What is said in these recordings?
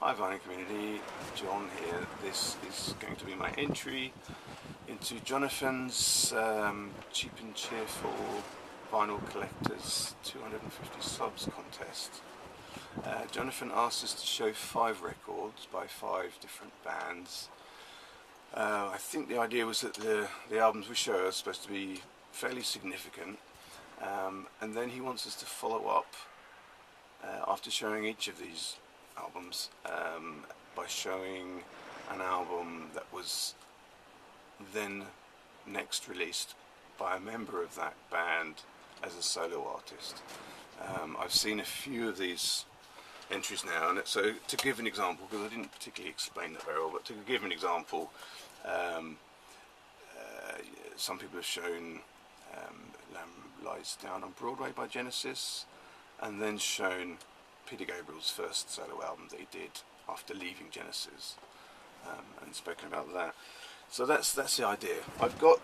Hi vinyl community, John here. This is going to be my entry into Jonathan's Cheap and Cheerful Vinyl Collectors 250 subs contest. Jonathan asked us to show 5 records by 5 different bands. I think the idea was that the albums we show are supposed to be fairly significant, and then he wants us to follow up after showing each of these albums by showing an album that was then next released by a member of that band as a solo artist. I've seen a few of these entries now, and so to give an example, because I didn't particularly explain that very well, but to give an example, some people have shown Lamb Lies Down on Broadway by Genesis, and then shown Peter Gabriel's first solo album that he did after leaving Genesis, and spoken about that. So that's the idea. I've got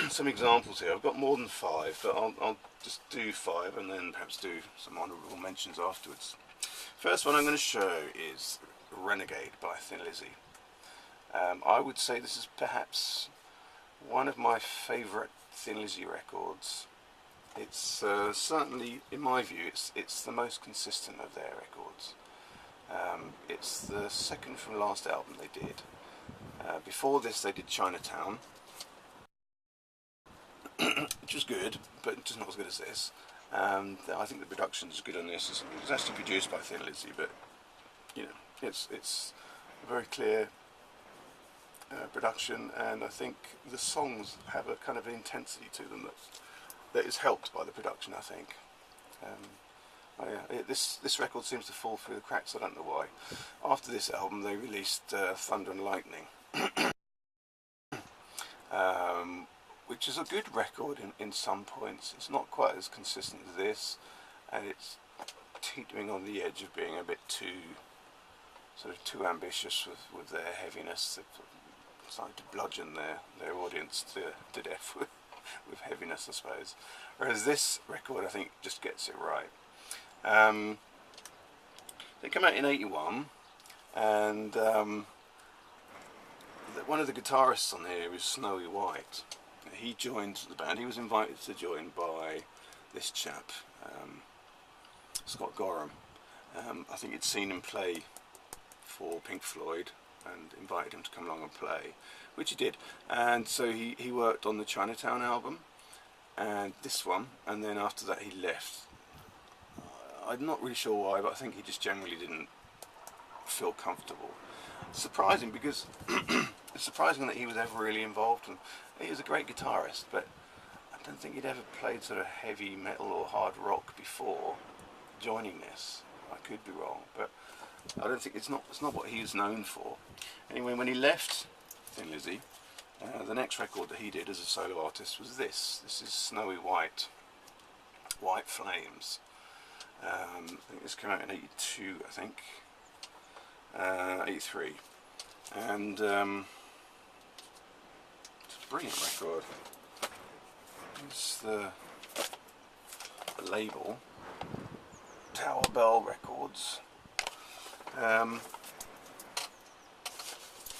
some examples here. I've got more than 5, but I'll just do 5 and then perhaps do some honourable mentions afterwards. First one I'm going to show is Renegade by Thin Lizzy. I would say this is perhaps one of my favourite Thin Lizzy records. It's certainly, in my view, it's the most consistent of their records. It's the second from last album they did. Before this they did Chinatown, which was good, but just not as good as this. I think the production is good on this. It's actually produced by Thin Lizzy, but you know, it's a very clear production, and I think the songs have a kind of intensity to them that is helped by the production, I think. This record seems to fall through the cracks. I don't know why. After this album they released Thunder and Lightning, which is a good record in some points. It's not quite as consistent as this, and it's teetering on the edge of being a bit too too ambitious with their heaviness. They're starting to bludgeon their audience to death with heaviness, I suppose. Whereas this record, I think, just gets it right. They came out in '81, and one of the guitarists on here is Snowy White. He joined the band. He was invited to join by this chap, Scott Gorham. I think he'd seen him play for Pink Floyd and invited him to come along and play, which he did. And so he worked on the Chinatown album and this one, and then after that he left. I'm not really sure why, but I think he just generally didn't feel comfortable. Surprising, because it's surprising that he was ever really involved, and he was a great guitarist, but I don't think he'd ever played sort of heavy metal or hard rock before joining this. I could be wrong, but I don't think it's not what he was known for. Anyway, when he left Thin Lizzy, the next record that he did as a solo artist was this. This is Snowy White, White Flames. I think this came out in '82, I think, '83, and it's a brilliant record. It's the label, Tower Bell Records.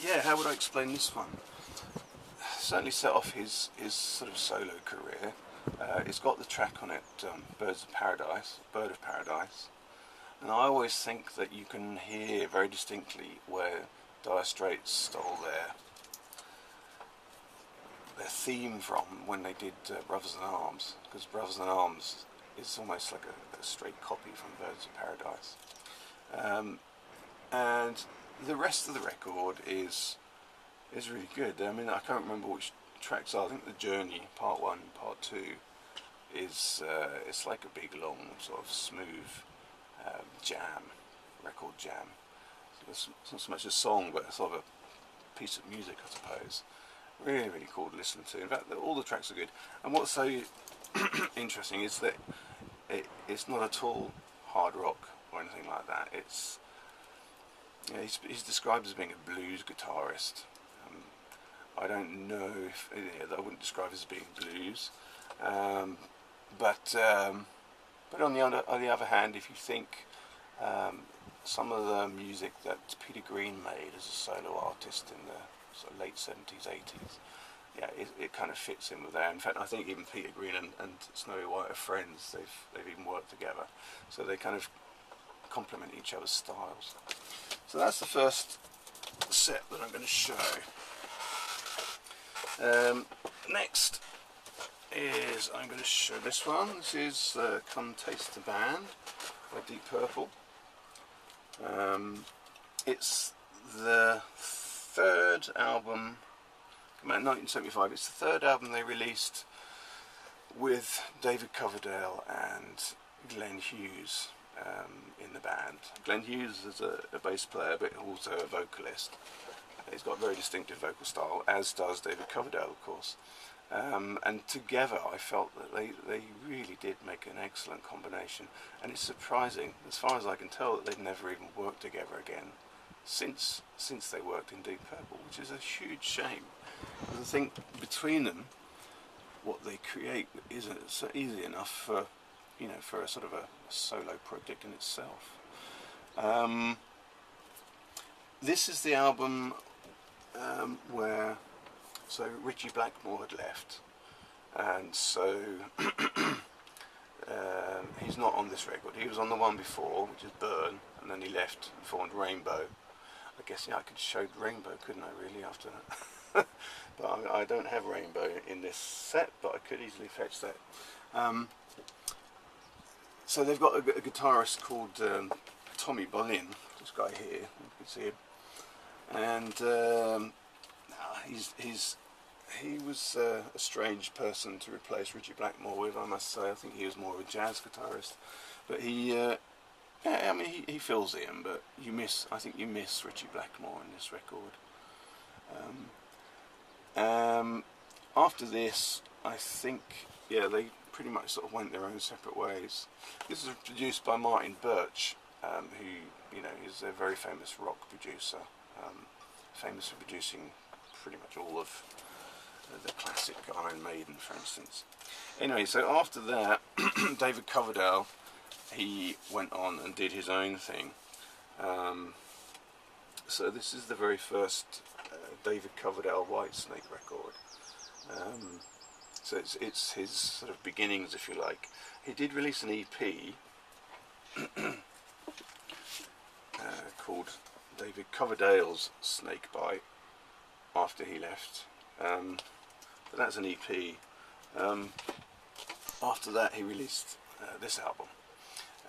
Yeah, how would I explain this one? Certainly set off his sort of solo career. It's got the track on it, Bird of Paradise, and I always think that you can hear very distinctly where Dire Straits stole their theme from when they did Brothers in Arms, because Brothers in Arms is almost like a straight copy from Birds of Paradise. And the rest of the record is really good. I mean, I can't remember which tracks are. I think the Journey, Part 1 and Part 2, is it's like a big long sort of smooth record jam. It's not so much a song, but sort of a piece of music, I suppose. Really, really cool to listen to. In fact, all the tracks are good. And what's so interesting is that it's not at all hard rock or anything like that. It's he's described as being a blues guitarist. I don't know if I wouldn't describe it as being blues, but on the other hand, if you think some of the music that Peter Green made as a solo artist in the sort of late 70s, 80s. Yeah, it kind of fits in with that. In fact, I think even Peter Green and Snowy White are friends. They've even worked together, so they kind of complement each other's styles. So that's the first set that I'm going to show. Next is I'm going to show this one. This is Come Taste the Band by Deep Purple. It's the third album, came out in 1975. It's the third album they released with David Coverdale and Glenn Hughes in the band. Glenn Hughes is a bass player, but also a vocalist. He's got a very distinctive vocal style, as does David Coverdale, of course. And together I felt that they really did make an excellent combination. And it's surprising, as far as I can tell, that they've never even worked together again since they worked in Deep Purple, which is a huge shame. Because I think between them, what they create isn't so easy enough for, you know, for a sort of a solo project in itself. This is the album where Ritchie Blackmore had left, and so he's not on this record. He was on the one before, which is Burn, and then he left and formed Rainbow. I guess, yeah, I could show Rainbow, couldn't I, really, after that? But I don't have Rainbow in this set, but I could easily fetch that. So they've got a guitarist called Tommy Bolin, this guy here, you can see him, and he was a strange person to replace Ritchie Blackmore with, I must say. I think he was more of a jazz guitarist, but yeah, I mean, he fills in, but I think you miss Ritchie Blackmore in this record. After this, I think, yeah, they pretty much sort of went their own separate ways. This is produced by Martin Birch, who, you know, is a very famous rock producer, famous for producing pretty much all of the classic Iron Maiden, for instance. Anyway, so after that, David Coverdale, he went on and did his own thing. So this is the very first David Coverdale Whitesnake record. So it's his sort of beginnings, if you like. He did release an EP called David Coverdale's Snakebite after he left, but that's an EP. After that he released this album,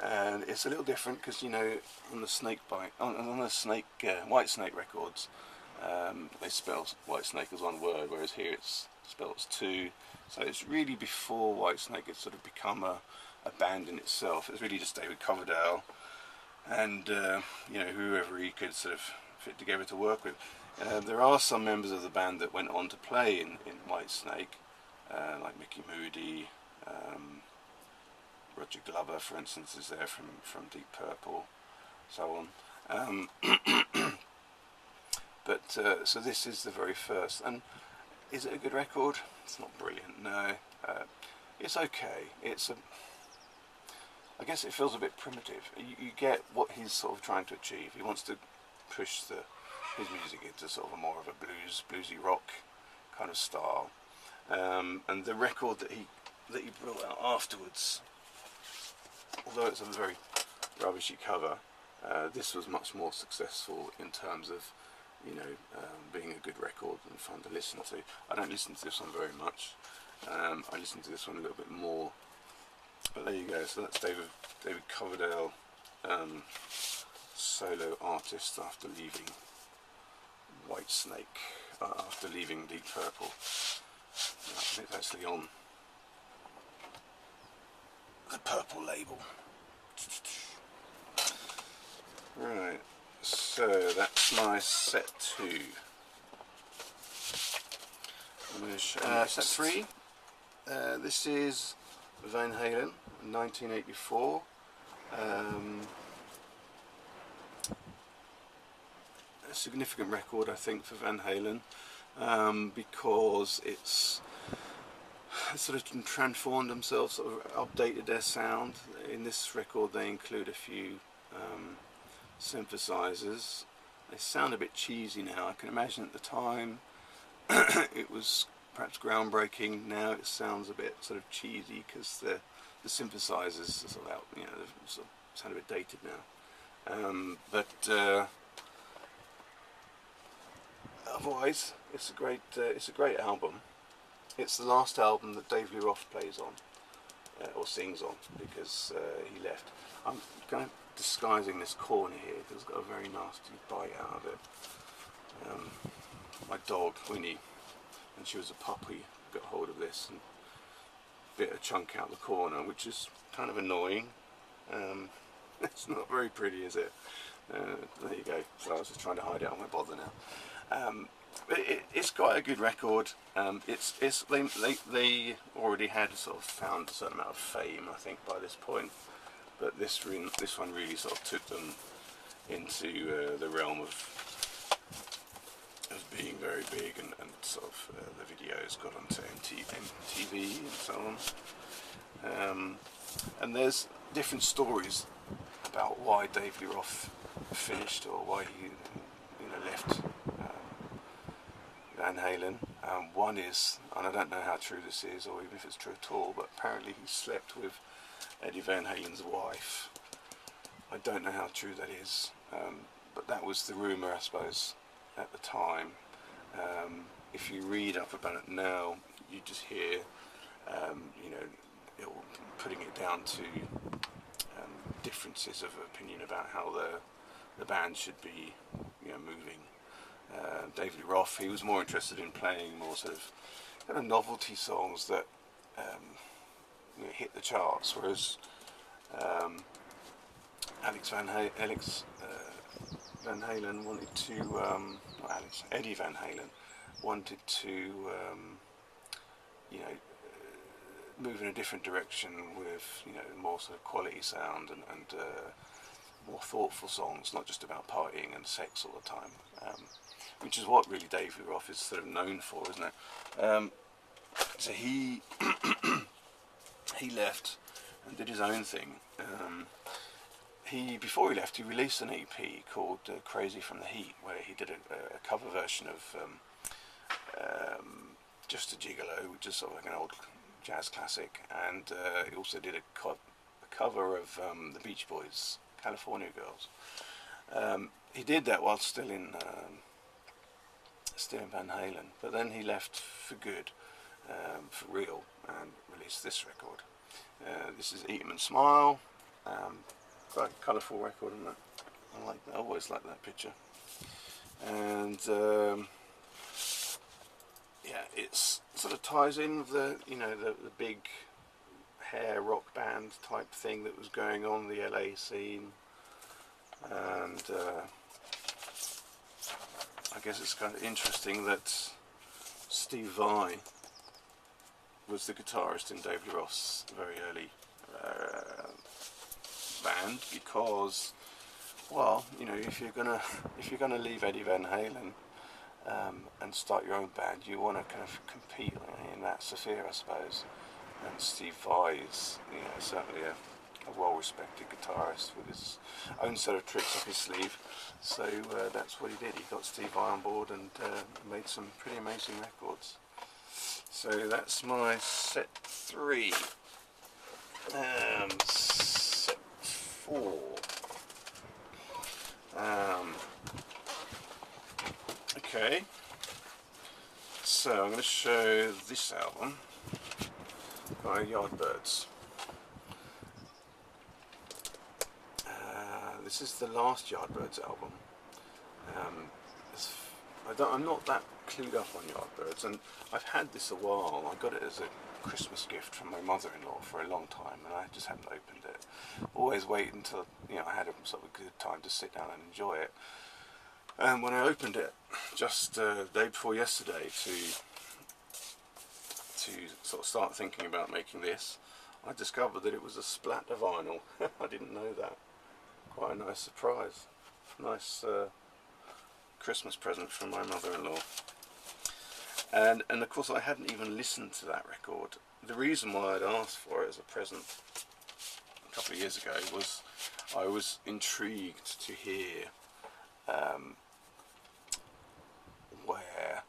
and it's a little different because, you know, on the Snakebite, on the Whitesnake records, they spell Whitesnake as one word, whereas here it's spelled as two. So it's really before Whitesnake had sort of become a band in itself. It's really just David Coverdale and you know, whoever he could sort of fit together to work with. There are some members of the band that went on to play in Whitesnake, like Mickey Moody, Roger Glover, for instance, is there from Deep Purple, so on. But so this is the very first, and is it a good record? It's not brilliant, no. It's okay. I guess it feels a bit primitive. You get what he's sort of trying to achieve. He wants to push his music into sort of a more of a bluesy rock kind of style. And the record that he brought out afterwards, although it's a very rubbishy cover, this was much more successful in terms of, you know, being a good record and fun to listen to. I don't listen to this one very much. I listen to this one a little bit more. But there you go. So that's David Coverdale, solo artist after leaving Whitesnake, after leaving Deep Purple. It's actually on the Purple label. Right. So that's my set 2. I'm going to show set 3. This is Van Halen, 1984. A significant record, I think, for Van Halen, because it's sort of transformed themselves, sort of updated their sound. In this record, they include a few synthesizers. They sound a bit cheesy now. I can imagine at the time it was perhaps groundbreaking. Now it sounds a bit sort of cheesy because the synthesizers are sort of out, you know, they sort of sound a bit dated now. But otherwise, it's a great album. It's the last album that Dave Lee Roth plays on or sings on because he left. I'm kind of disguising this corner here because it's got a very nasty bite out of it. My dog Winnie, when she was a puppy, got hold of this and bit a chunk out the corner, which is kind of annoying. It's not very pretty, is it? There you go. So I was just trying to hide it. I won't bother now. But it's quite a good record. They already had sort of found a certain amount of fame, I think, by this point. But this one really sort of took them into the realm of being very big, and sort of the videos got onto MTV and so on. And there's different stories about why Dave Lee Roth finished, or why he left Van Halen. One is, and I don't know how true this is, or even if it's true at all, but apparently he slept with Eddie Van Halen's wife. I don't know how true that is, but that was the rumour, I suppose, at the time. If you read up about it now, you just hear, putting it down to differences of opinion about how the band should be, moving. David Lee Roth, he was more interested in playing more sort of kind of novelty songs that hit the charts, whereas Eddie Van Halen wanted to move in a different direction with more sort of quality sound and more thoughtful songs, not just about partying and sex all the time, which is what really Dave Lee Roth is sort of known for, isn't it? So he he left and did his own thing. Before he left, he released an EP called Crazy from the Heat, where he did a cover version of Just a Gigolo, which is sort of like an old jazz classic, and he also did a cover of the Beach Boys' California Girls. He did that while still in Van Halen, but then he left for good, for real, and released this record. This is Eat 'em and Smile. Quite a colourful record, isn't it? I like that. I always like that picture. And yeah, it's sort of ties in with the the big hair rock band type thing that was going on in the LA scene, and I guess it's kind of interesting that Steve Vai was the guitarist in Dave Lee Roth's very early band, because, well, if you're gonna leave Eddie Van Halen and start your own band, you want to kind of compete in that sphere, I suppose. And Steve Vai is, certainly a well-respected guitarist with his own set of tricks up his sleeve. So that's what he did. He got Steve Vai on board and made some pretty amazing records. So that's my set 3. Set 4. Okay. So I'm going to show this album by Yardbirds. This is the last Yardbirds album. I'm not that clued up on Yardbirds, and I've had this a while. I got it as a Christmas gift from my mother-in-law for a long time, and I just hadn't opened it. Always wait until I had a sort of a good time to sit down and enjoy it. And when I opened it just the day before yesterday to sort of start thinking about making this, I discovered that it was a splatter vinyl. I didn't know that. Quite a nice surprise. Nice Christmas present from my mother-in-law. And of course I hadn't even listened to that record. The reason why I'd asked for it as a present a couple of years ago was I was intrigued to hear where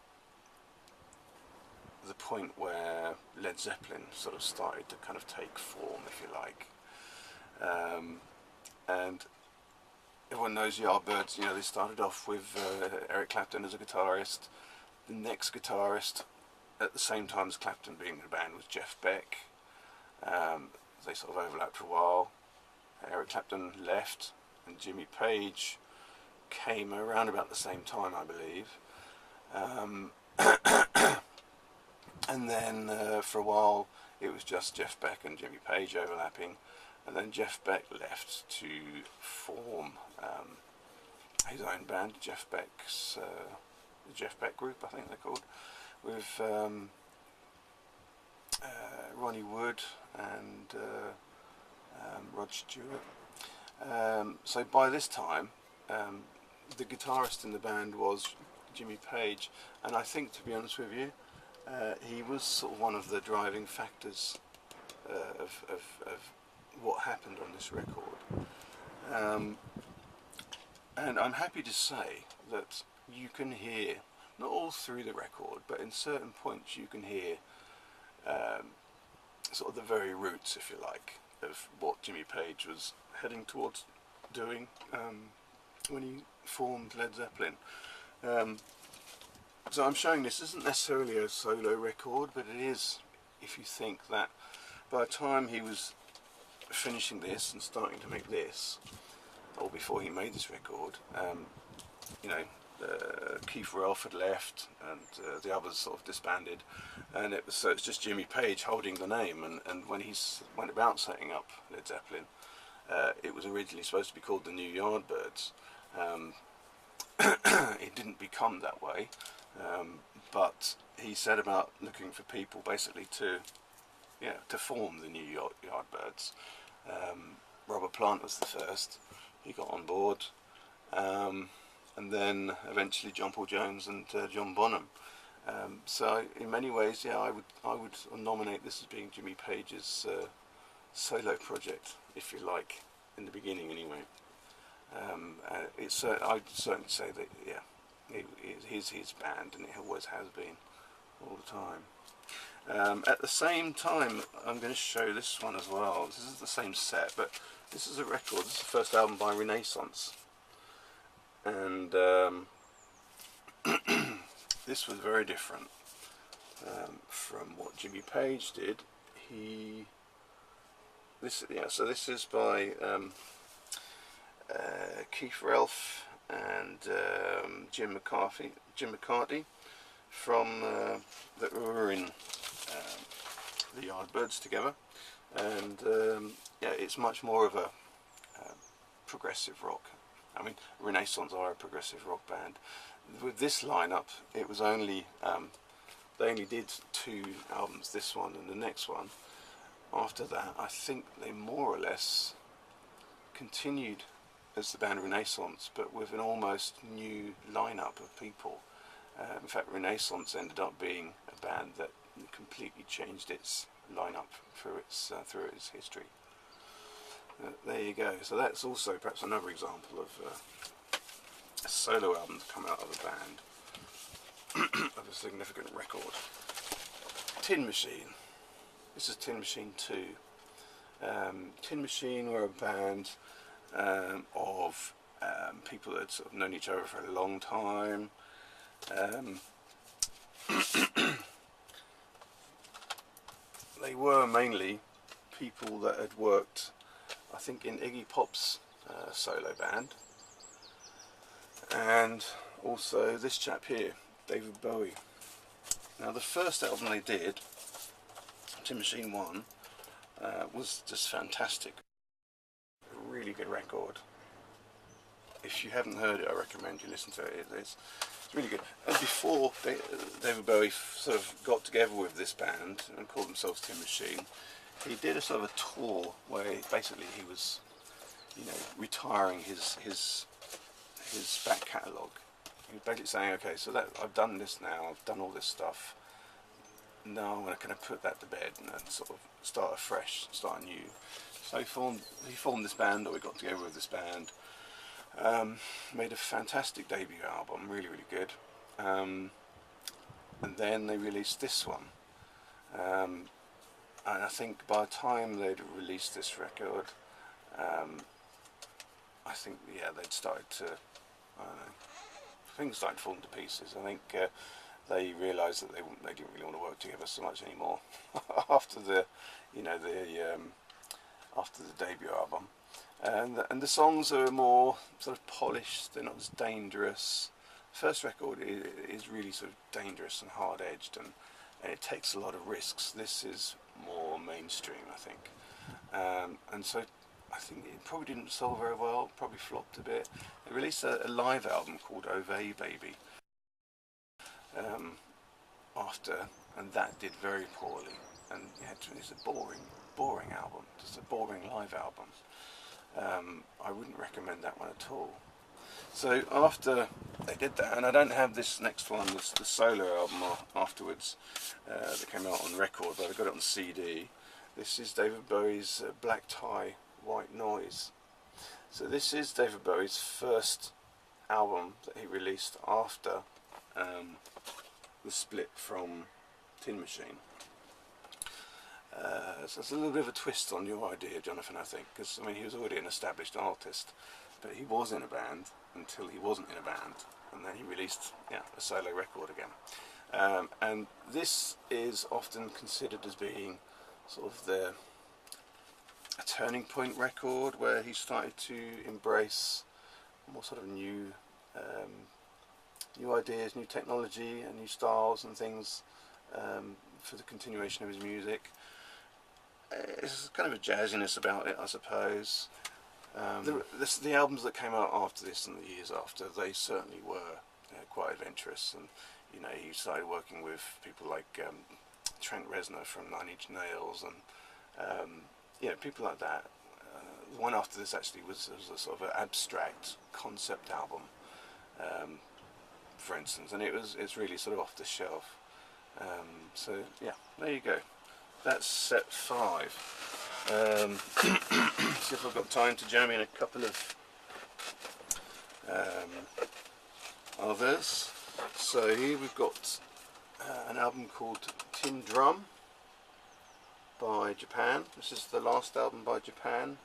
the point where Led Zeppelin sort of started to kind of take form, if you like. And everyone knows Yardbirds, you know, they started off with Eric Clapton as a guitarist. The next guitarist, at the same time as Clapton being in the band, was Jeff Beck. They sort of overlapped for a while. Eric Clapton left, and Jimmy Page came around about the same time, I believe. And then for a while it was just Jeff Beck and Jimmy Page overlapping, and then Jeff Beck left to form his own band, Jeff Beck's the Jeff Beck Group, I think they're called, with Ronnie Wood and Rod Stewart. So by this time the guitarist in the band was Jimmy Page, and I think, to be honest with you, he was sort of one of the driving factors of what happened on this record. And I'm happy to say that you can hear, not all through the record, but in certain points you can hear sort of the very roots, if you like, of what Jimmy Page was heading towards doing when he formed Led Zeppelin. So I'm showing this isn't necessarily a solo record, but it is, if you think that by the time he was finishing this and starting to make this, or before he made this record, you know, Keith Ralph had left, and the others sort of disbanded, and so it's just Jimmy Page holding the name. And when he went about setting up Led Zeppelin, it was originally supposed to be called the New Yardbirds. It didn't become that way, but he set about looking for people basically to form the New Yardbirds. Robert Plant was the first. He got on board, and then eventually John Paul Jones and John Bonham. So in many ways, yeah, I would nominate this as being Jimmy Page's solo project, if you like, in the beginning anyway. I'd certainly say that, yeah, it is his band, and it always has been, all the time. At the same time, I'm going to show this one as well. This is the same set, but this is a record. This is the first album by Renaissance, and this was very different from what Jimmy Page did. So this is by Keith Ralph and Jim McCarthy from that were in the Yardbirds together, and yeah, it's much more of a progressive rock. I mean, Renaissance are a progressive rock band. With this lineup, it was only they only did 2 albums, this one and the next one. After that, I think they more or less continued as the band Renaissance, but with an almost new lineup of people. In fact, Renaissance ended up being a band that completely changed its lineup through its history. There you go. So that's also perhaps another example of a solo album to come out of a band of a significant record. Tin Machine. This is Tin Machine 2. Tin Machine were a band of people that had sort of known each other for a long time. They were mainly people that had worked, I think, in Iggy Pop's solo band, and also this chap here, David Bowie. Now, the first album they did, Tin Machine 1, was just fantastic. A really good record. If you haven't heard it, I recommend you listen to it. It's really good. And before David Bowie sort of got together with this band and called themselves Tin Machine, he did a sort of a tour where basically he was, you know, retiring his back catalogue. He was basically saying, okay, so that I've done this now, I've done all this stuff. Now I'm going to kind of put that to bed and sort of start afresh, start anew. So he formed this band, or we got together with this band, made a fantastic debut album, really, really good. And then they released this one. And I think by the time they'd released this record, I think, yeah, they'd started to, I don't know, things started falling to pieces. I think they realised that they didn't really want to work together so much anymore after the, after the debut album. And the songs are more sort of polished. They're not as dangerous. The first record is really sort of dangerous and hard-edged, and it takes a lot of risks. This is more mainstream, I think. And so I think it probably didn't sell very well, probably flopped a bit. They released a live album called Ovey Baby after, and that did very poorly. And it's a boring album, just a boring live album. I wouldn't recommend that one at all. So after they did that, and I don't have this next one, the solo album afterwards that came out on record, but I got it on CD. This is David Bowie's Black Tie, White Noise. So this is David Bowie's first album that he released after the split from Tin Machine. So it's a little bit of a twist on your idea, Jonathan, I think, because I mean he was already an established artist, but he was in a band until he wasn't in a band, and then he released a solo record again. And this is often considered as being sort of a turning point record where he started to embrace more sort of new ideas, new technology and new styles and things for the continuation of his music. It's kind of a jazziness about it, I suppose. The albums that came out after this and the years after, they certainly were quite adventurous, and he started working with people like Trent Reznor from Nine Inch Nails and people like that. The one after this actually was a sort of an abstract concept album, for instance, and it's really sort of off the shelf. So yeah, there you go. That's set 5. See if I've got time to jam in a couple of others. So here we've got an album called Tin Drum by Japan. This is the last album by Japan,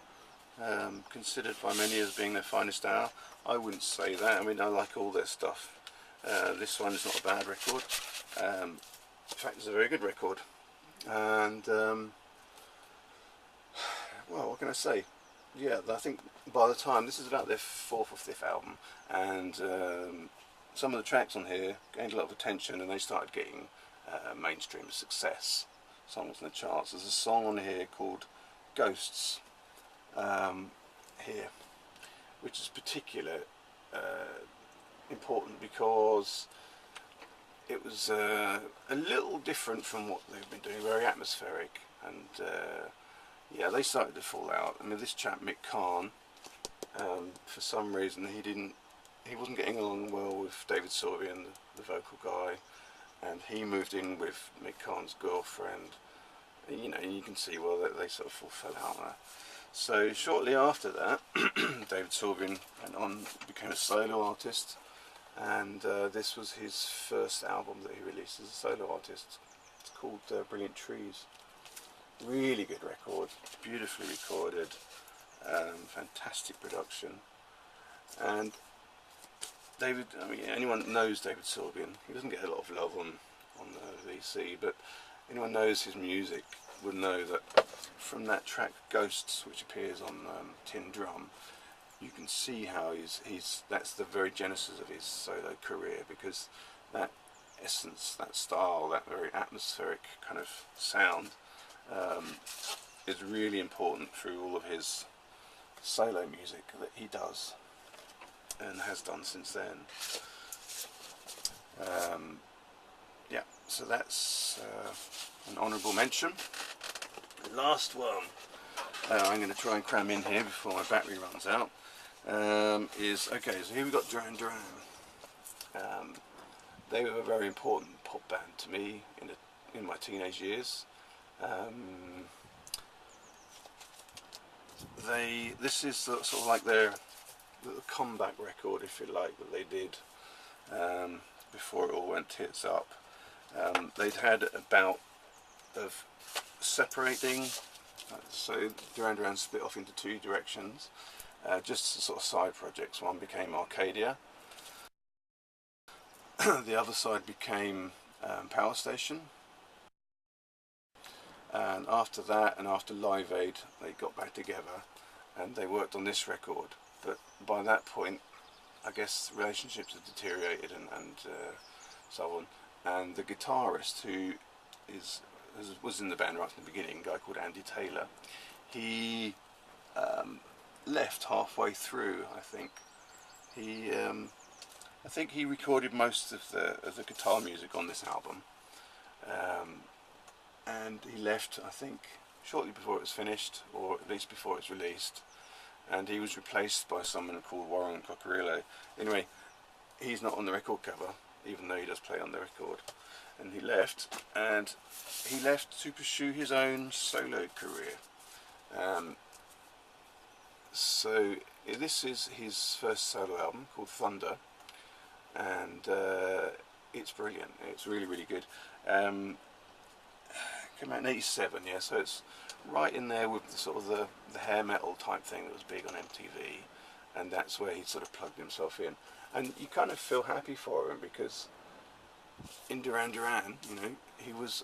considered by many as being their finest hour. I wouldn't say that. I mean, I like all their stuff. This one is not a bad record. In fact, it's a very good record. And well, what can I say? Yeah, I think by the time, this is about their 4th or 5th album, and some of the tracks on here gained a lot of attention, and they started getting mainstream success, songs in the charts. There's a song on here called Ghosts here, which is particularly important because it was a little different from what they've been doing, very atmospheric, and yeah, they started to fall out. I mean, this chap Mick Karn, for some reason he wasn't getting along well with David Sorbian, the vocal guy, and he moved in with Mick Karn's girlfriend. And, you can see, well, they sort of fell out there. So shortly after that, David Sorbian went on, became a solo artist, and this was his first album that he released as a solo artist. It's called Brilliant Trees. Really good record, beautifully recorded, fantastic production. And David, I mean, anyone that knows David Sorbian, he doesn't get a lot of love on the VC, but anyone knows his music would know that from that track Ghosts, which appears on Tin Drum, you can see how that's the very genesis of his solo career, because that essence, that style, that very atmospheric kind of sound is really important through all of his solo music that he does and has done since then. Yeah, so that's an honourable mention. The last one I'm going to try and cram in here before my battery runs out is, okay, so here we've got Duran Duran. They were a very important pop band to me in my teenage years. this is sort of like their little comeback record, if you like, that they did before it all went tits up. They'd had a bout of separating, so Duran Duran split off into two directions, just sort of side projects. One became Arcadia, the other side became Power Station, and after that, and after Live Aid, they got back together and they worked on this record. But by that point, I guess relationships had deteriorated and so on. And the guitarist, who was in the band right from the beginning, a guy called Andy Taylor, he left halfway through. I think he recorded most of the guitar music on this album, and he left, I think, shortly before it was finished, or at least before it was released, and he was replaced by someone called Warren Cockerillo. Anyway, he's not on the record cover, even though he does play on the record. And he left to pursue his own solo career. So this is his first solo album called Thunder, and it's brilliant. It's really, really good. Came out in '87, yeah, so it's right in there with the sort of the hair metal type thing that was big on MTV, and that's where he sort of plugged himself in. And you kind of feel happy for him, because in Duran Duran, you know,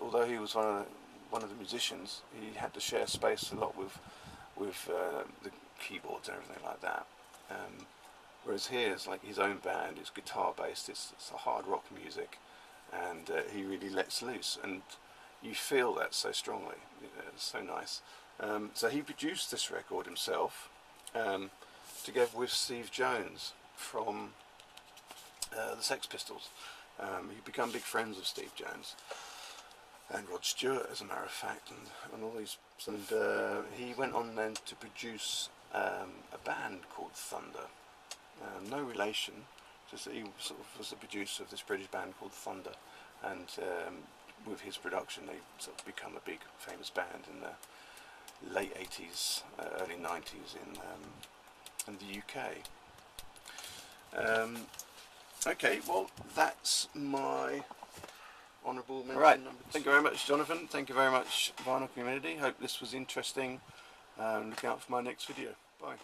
although he was one of the musicians, he had to share space a lot with the keyboards and everything like that. Whereas here, it's like his own band. It's guitar based. It's a hard rock music, and he really lets loose, and you feel that so strongly. It's so nice. So he produced this record himself, together with Steve Jones from the Sex Pistols. He'd become big friends with Steve Jones and Rod Stewart, as a matter of fact, and all these. And he went on then to produce a band called Thunder. No relation, just that he sort of was the producer of this British band called Thunder, and with his production they sort of become a big famous band in the late 80s, early 90s in the UK. Okay, well, that's my honourable mention. Right, number 2. Thank you very much, Jonathan. Thank you very much, Vinyl Community. Hope this was interesting. Look out for my next video. Bye.